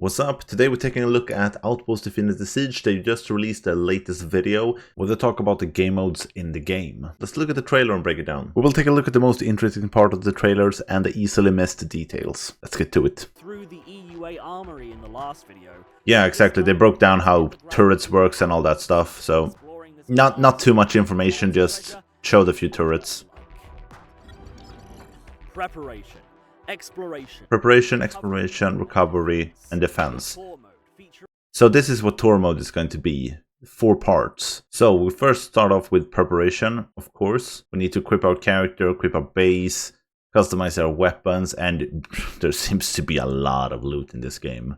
What's up? Today we're taking a look at Outpost Infinity Siege. They just released their latest video where they talk about the game modes in the game. Let's look at the trailer and break it down. We will take a look at the most interesting part of the trailers and the easily missed details. Let's get to it. Through the EUA armory in the last video. Yeah, exactly. They broke down how turrets works and all that stuff, so not too much information, just showed a few turrets. Preparation, exploration, recovery, and defense. So this is what tour mode is going to be. 4 parts. So we first start off with preparation, of course. We need to equip our character, equip our base, customize our weapons, and there seems to be a lot of loot in this game.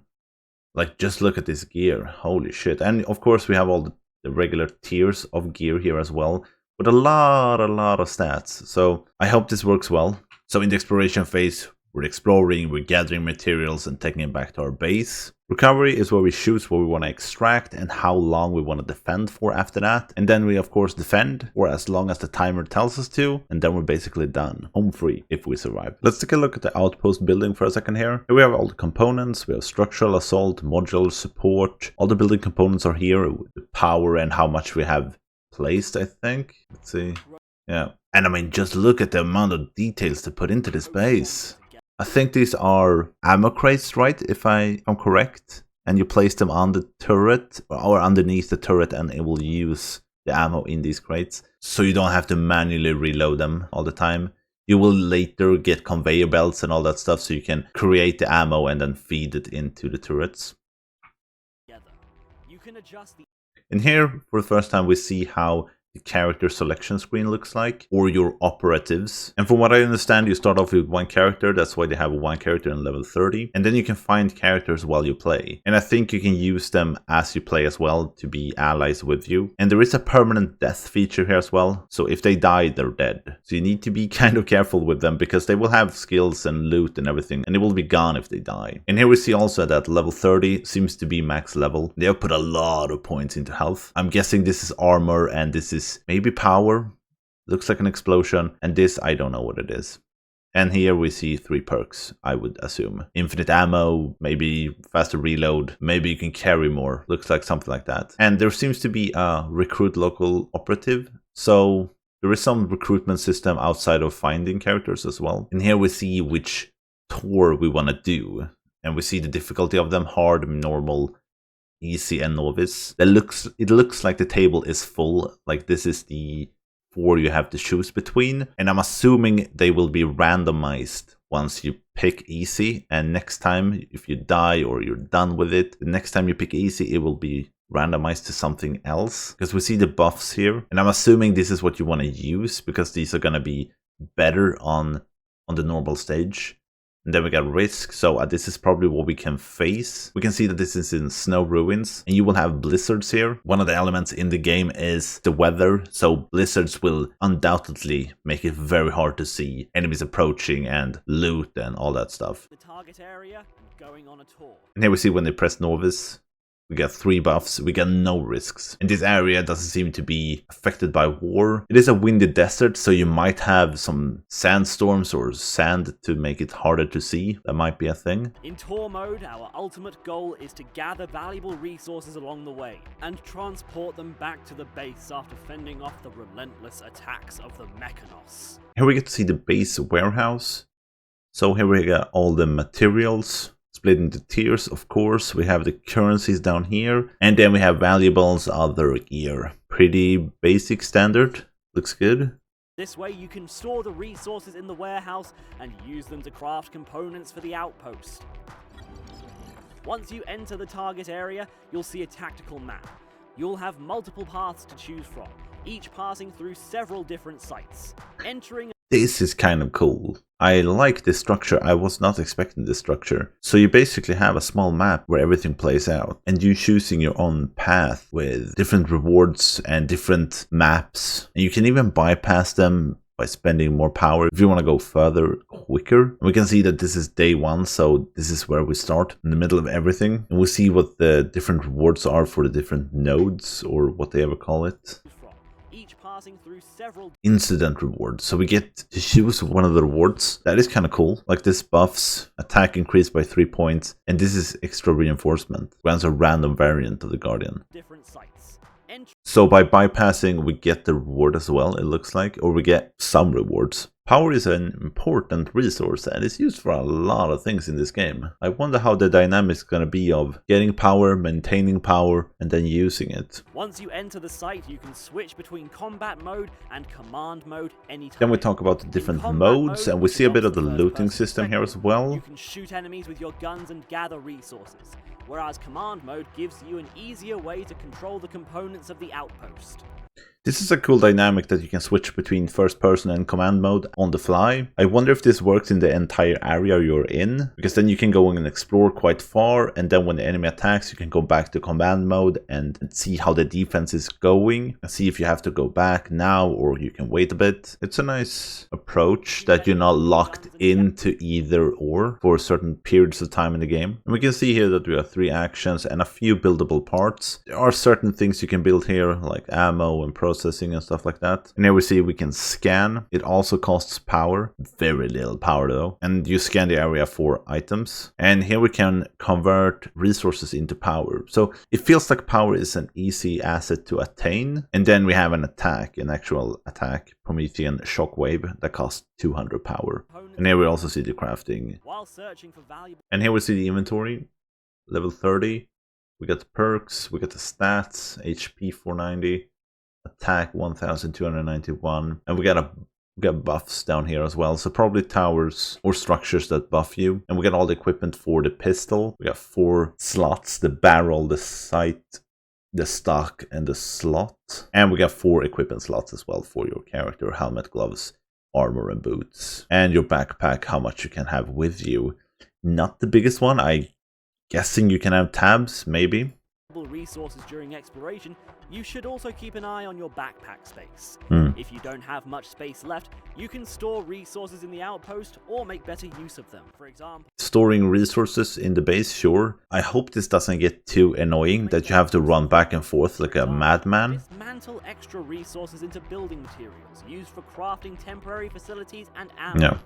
Like, just look at this gear. Holy shit. And of course we have all the regular tiers of gear here as well, with a lot of stats. So I hope this works well. So in the exploration phase, we're exploring, we're gathering materials and taking it back to our base. Recovery is where we choose what we want to extract and how long we want to defend for after that. And then we of course defend for as long as the timer tells us to. And then we're basically done. Home free if we survive. Let's take a look at the outpost building for a second here. Here we have all the components. We have structural assault, modular support. All the building components are here with the power and how much we have placed, I think. Let's see. Yeah. And I mean, just look at the amount of details to put into this base. I think these are ammo crates, right? If I'm correct. And you place them on the turret or underneath the turret and it will use the ammo in these crates. So you don't have to manually reload them all the time. You will later get conveyor belts and all that stuff so you can create the ammo and then feed it into the turrets. In here, for the first time, we see how the character selection screen looks like, or your operatives. And from what I understand, you start off with one character. That's why they have one character in level 30. And then you can find characters while you play. And I think you can use them as you play as well to be allies with you. And there is a permanent death feature here as well. So if they die, they're dead. So you need to be kind of careful with them because they will have skills and loot and everything. And they will be gone if they die. And here we see also that level 30 seems to be max level. They have put a lot of points into health. I'm guessing this is armor and this is maybe power. Looks like an explosion. And this, I don't know what it is. And here we see 3 perks, I would assume. Infinite ammo, maybe faster reload, maybe you can carry more. Looks like something like that. And there seems to be a recruit local operative. So there is some recruitment system outside of finding characters as well. And here we see which tour we want to do. And we see the difficulty of them: hard, normal, easy, and novice. It looks like the table is full. Like this is the 4 you have to choose between. And I'm assuming they will be randomized once you pick easy. And next time, if you die or you're done with it, the next time you pick easy, it will be randomized to something else. Because we see the buffs here. And I'm assuming this is what you want to use, because these are going to be better on the normal stage. And then we got risk, so this is probably what we can face. We can see that this is in snow ruins, and you will have blizzards here. One of the elements in the game is the weather, so blizzards will undoubtedly make it very hard to see enemies approaching and loot and all that stuff. The target area and going on a tour. And here we see when they press novice, we got 3 buffs, we got no risks. And this area doesn't seem to be affected by war. It is a windy desert, so you might have some sandstorms or sand to make it harder to see. That might be a thing. In tour mode, our ultimate goal is to gather valuable resources along the way and transport them back to the base after fending off the relentless attacks of the Mechanos. Here we get to see the base warehouse. So here we got all the materials. Split into tiers, of course. We have the currencies down here. And then we have valuables, other gear. Pretty basic standard. Looks good. This way you can store the resources in the warehouse and use them to craft components for the outpost. Once you enter the target area, you'll see a tactical map. You'll have multiple paths to choose from, each passing through several different sites. This is kind of cool. I like this structure. I was not expecting this structure. So you basically have a small map where everything plays out, and you choosing your own path with different rewards and different maps. And you can even bypass them by spending more power if you want to go further quicker. We can see that this is day 1, so this is where we start, in the middle of everything. And we see what the different rewards are for the different nodes, or what they ever call it. passing through several incident rewards. So we get to choose one of the rewards. That is kind of cool. Like this buffs attack increased by 3 points, and this is extra reinforcement. Grants a random variant of the Guardian. different sites. So by bypassing, we get the reward as well, it looks like, or we get some rewards. Power is an important resource and it's used for a lot of things in this game. I wonder how the dynamics is going to be of getting power, maintaining power, and then using it. Once you enter the site, you can switch between combat mode and command mode anytime. Then we talk about the different modes, and we see a bit of the looting system here as well. You can shoot enemies with your guns and gather resources, whereas command mode gives you an easier way to control the components of the outpost. This is a cool dynamic that you can switch between first person and command mode on the fly. I wonder if this works in the entire area you're in, because then you can go and explore quite far, and then when the enemy attacks you can go back to command mode and see how the defense is going, and see if you have to go back now or you can wait a bit. It's a nice approach that you're not locked into either or for certain periods of time in the game. And we can see here that we have 3 actions and a few buildable parts. There are certain things you can build here, like ammo and processing and stuff like that. And here we see we can scan. It also costs power, very little power though. And you scan the area for items. And here we can convert resources into power. So it feels like power is an easy asset to attain. And then we have an attack, an actual attack, Promethean Shockwave, that costs 200 power. And here we also see the crafting. While searching for valuable And here we see the inventory, level 30. We got the perks, we got the stats, HP 490. Attack 1291, and we got buffs down here as well, so probably towers or structures that buff you. And we got all the equipment for the pistol. We got 4 slots: the barrel, the sight, the stock, and the slot. And we got 4 equipment slots as well for your character: helmet, gloves, armor, and boots. And your backpack, how much you can have with you. Not the biggest one. I guessing you can have tabs, maybe. resources during exploration, you should also keep an eye on your backpack space. If you don't have much space left, you can store resources in the outpost or make better use of them. For example, storing resources in the base, sure. I hope this doesn't get too annoying that you have to run back and forth like a madman. Dismantle extra resources into building materials used for crafting temporary facilities and ammo. Yeah.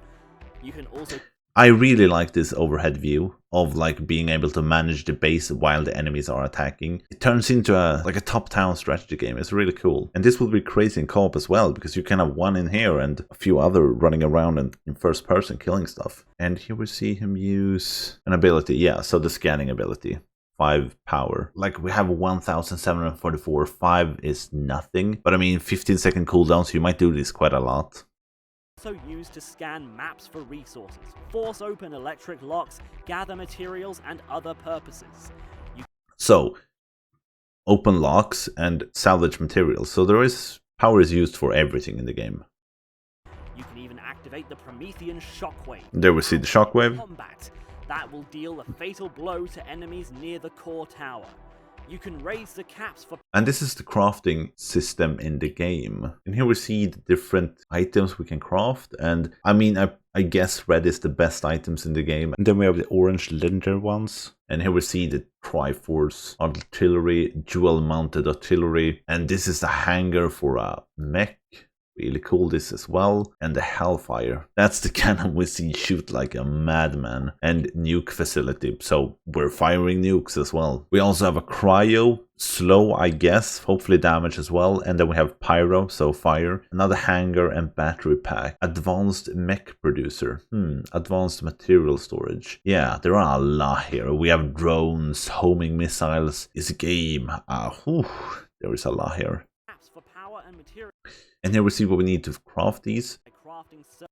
You can also I really like this overhead view of like being able to manage the base while the enemies are attacking. It turns into a top-down strategy game. It's really cool. And this will be crazy in co-op as well, because you can have one in here and a few other running around and in first person killing stuff. And here we see him use an ability. Yeah, so the scanning ability. 5 power. Like we have 1744. 5 is nothing. But I mean 15-second cooldown, so you might do this quite a lot. also used to scan maps for resources, force open electric locks, gather materials, and other purposes. So, open locks and salvage materials. So power is used for everything in the game. You can even activate the Promethean Shockwave. There we see the Shockwave. Combat. That will deal a fatal blow to enemies near the core tower. You can raise the caps for... And this is the crafting system in the game. And here we see the different items we can craft. And I mean, I guess red is the best items in the game. And then we have the orange legendary ones. And here we see the Triforce artillery, dual mounted artillery. And this is the hangar for a mech. Really cool, this as well. And the Hellfire. That's the cannon we see shoot like a madman. And nuke facility. So we're firing nukes as well. We also have a cryo. Slow, I guess. Hopefully damage as well. And then we have pyro, so fire. Another hangar and battery pack. Advanced mech producer. Advanced material storage. Yeah, there are a lot here. We have drones, homing missiles. It's a game. There is a lot here. For power and material. And here we see what we need to craft these.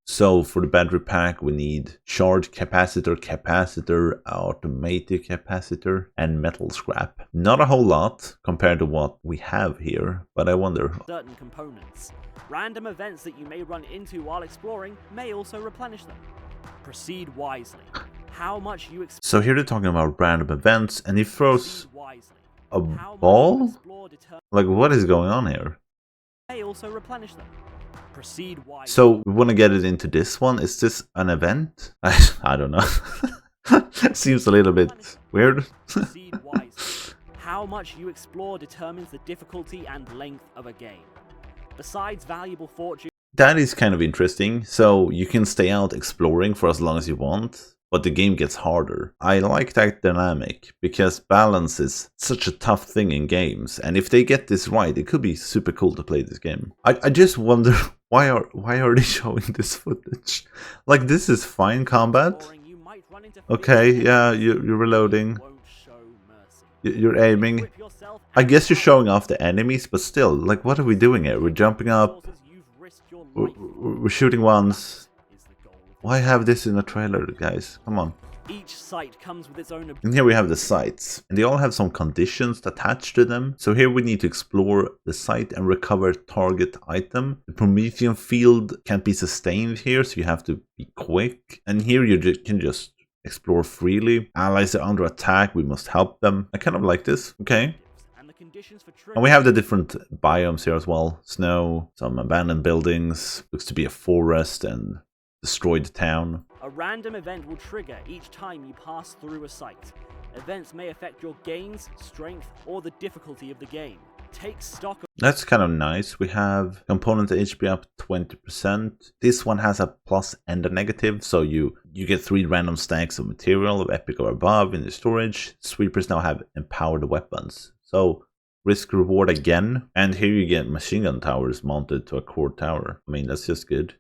So for the battery pack we need charge capacitor, automatic capacitor, and metal scrap. Not a whole lot compared to what we have here, but I wonder. Certain components. Random events that you may run into while exploring may also replenish them. Proceed wisely. How much you expect. So here they're talking about random events, and he throws a ball? Like, what is going on here? May also replenish them. Proceed wisely. So we want to get it into this one. Is this an event? I don't know. Seems a little bit weird. Proceed wisely. How much you explore determines the difficulty and length of a game. Besides valuable fortune, That is kind of interesting. So you can stay out exploring for as long as you want, but the game gets harder. I like that dynamic because balance is such a tough thing in games, and if they get this right, it could be super cool to play this game. I just wonder why are they showing this footage? Like, this is fine combat. you might run into Okay, yeah, you're reloading. won't show mercy. You're aiming. Equip yourself I and guess you're showing off the enemies, but still, like, what are we doing here? We're jumping up. resources you've risked your We're, life for we're shooting once. is the goal. Why have this in a trailer, guys? Come on. Each site comes with its own And here we have the sites, and they all have some conditions attached to them. So here we need to explore the site and recover target item. The Promethean field can't be sustained here, so you have to be quick. And here you can just explore freely. Allies are under attack, we must help them. I kind of like this. Okay. and the conditions for And we have the different biomes here as well. Snow, some abandoned buildings, looks to be a forest and destroyed town. A random event will trigger each time you pass through a site. Events may affect your gains, strength, or the difficulty of the game. Take stock of That's kind of nice. We have component HP up 20%. This one has a plus and a negative, so you get 3 random stacks of material of epic or above in the storage. Sweepers now have empowered weapons. So risk reward again, and here you get machine gun towers mounted to a core tower. I mean, that's just good.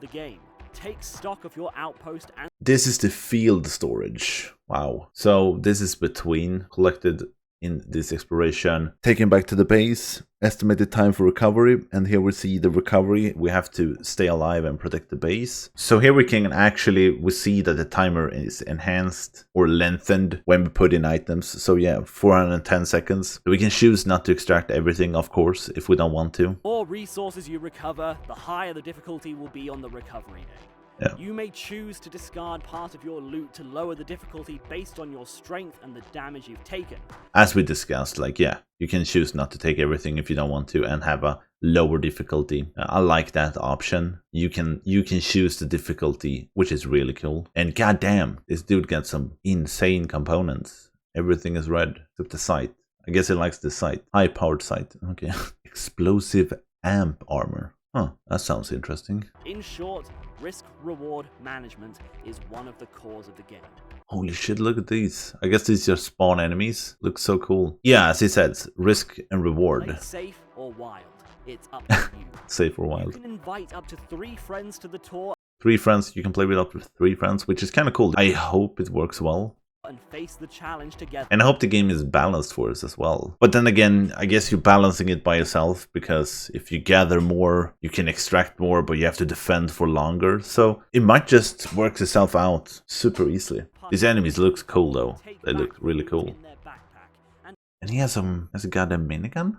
the game. Take stock of your outpost and This is the field storage. Wow. So this is between collected in this exploration, taken back to the base, estimated time for recovery, and here we see the recovery. We have to stay alive and protect the base. So here we see that the timer is enhanced or lengthened when we put in items. So yeah, 410 seconds. We can choose not to extract everything, of course, if we don't want to. the more resources you recover, the higher the difficulty will be on the recovery day. Yeah. You may choose to discard part of your loot to lower the difficulty based on your strength and the damage you've taken. As we discussed, like, yeah, you can choose not to take everything if you don't want to and have a lower difficulty. I like that option. You can choose the difficulty, which is really cool. And goddamn, this dude got some insane components. Everything is red except the sight. I guess he likes the sight. High powered sight. Okay. Explosive amp armor. Huh, that sounds interesting. In short, risk-reward management is one of the cores of the game. Holy shit, look at these. I guess these are spawn enemies. Looks so cool. Yeah, as he says, risk and reward. Play safe or wild. It's up to you. Safe or You wild. can invite up to 3 friends to the tour 3 friends, you can play with up to 3 friends, which is kind of cool. I hope it works well. and face the challenge together. And I hope the game is balanced for us as well. But then again, I guess you're balancing it by yourself, because if you gather more, you can extract more, but you have to defend for longer. So it might just work itself out super easily. These enemies look cool though. They look really cool. In their backpack And he has a goddamn minigun?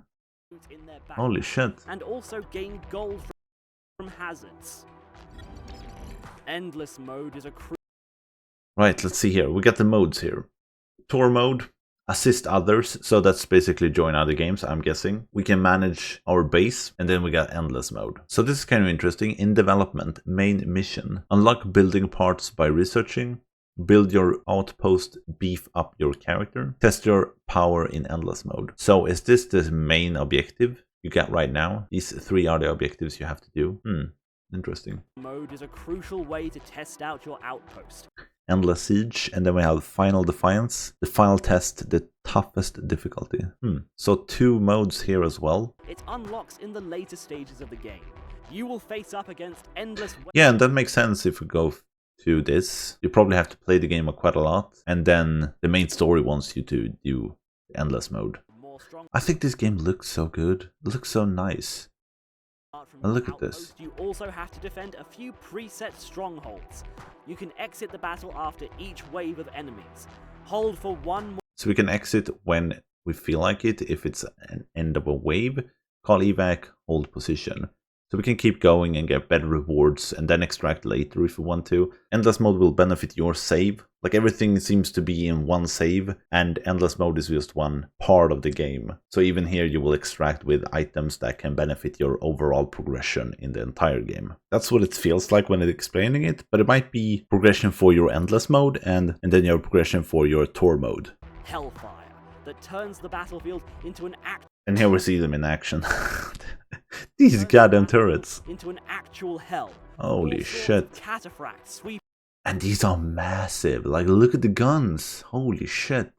loot in their backpack. Holy shit. And also gain gold from hazards. Endless mode is a Right, let's see here. We got the modes here. Tour mode, assist others, so that's basically join other games, I'm guessing. We can manage our base, and then we got endless mode. So this is kind of interesting. In development, main mission. Unlock building parts by researching. Build your outpost, beef up your character. Test your power in endless mode. So is this the main objective you got right now? These 3 are the objectives you have to do. Interesting. mode is a crucial way to test out your outpost. Endless Siege, and then we have Final Defiance, the final test, the toughest difficulty. So 2 modes here as well. It unlocks in the later stages of the game. You will face up against endless Yeah, and that makes sense if we go to this. You probably have to play the game quite a lot, and then the main story wants you to do endless mode. more strong. I think this game looks so good. It looks so nice. Apart from And your look at this. outpost, You also have to defend a few preset strongholds. You can exit the battle after each wave of enemies. Hold for 1 more So we can exit when we feel like it, if it's an end of a wave. Call evac, hold position. So we can keep going and get better rewards and then extract later if we want to. Endless mode will benefit your save. Like, everything seems to be in one save, and endless mode is just one part of the game. So even here you will extract with items that can benefit your overall progression in the entire game. That's what it feels like when it's explaining it, but it might be progression for your endless mode and then your progression for your tour mode. hellfire that turns the battlefield into an act. And here we see them in action. These goddamn turrets. Into an actual hell. Holy All sorts shit. of cataphracts sweeping And these are massive. Like, look at the guns. Holy shit.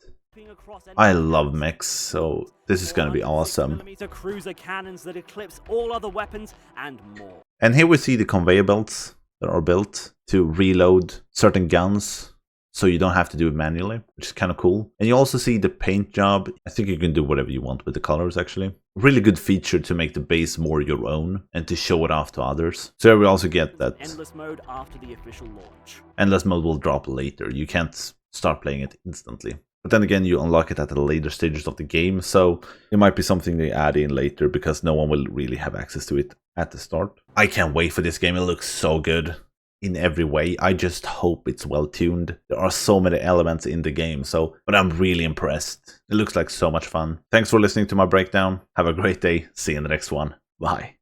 across I enemy love camps. mechs, so this is gonna be awesome. 406mm cruiser cannons that eclipse all other weapons and more. And here we see the conveyor belts that are built to reload certain guns, so you don't have to do it manually, which is kind of cool. And you also see the paint job. I think you can do whatever you want with the colors, actually. Really good feature to make the base more your own and to show it off to others. So here we also get that Endless mode after the official launch. endless mode will drop later. You can't start playing it instantly. But then again, you unlock it at the later stages of the game, so it might be something they add in later because no one will really have access to it at the start. I can't wait for this game. It looks so good in every way. I just hope it's well tuned. There are so many elements in the game, but I'm really impressed. It looks like so much fun. Thanks for listening to my breakdown. Have a great day. See you in the next one. Bye.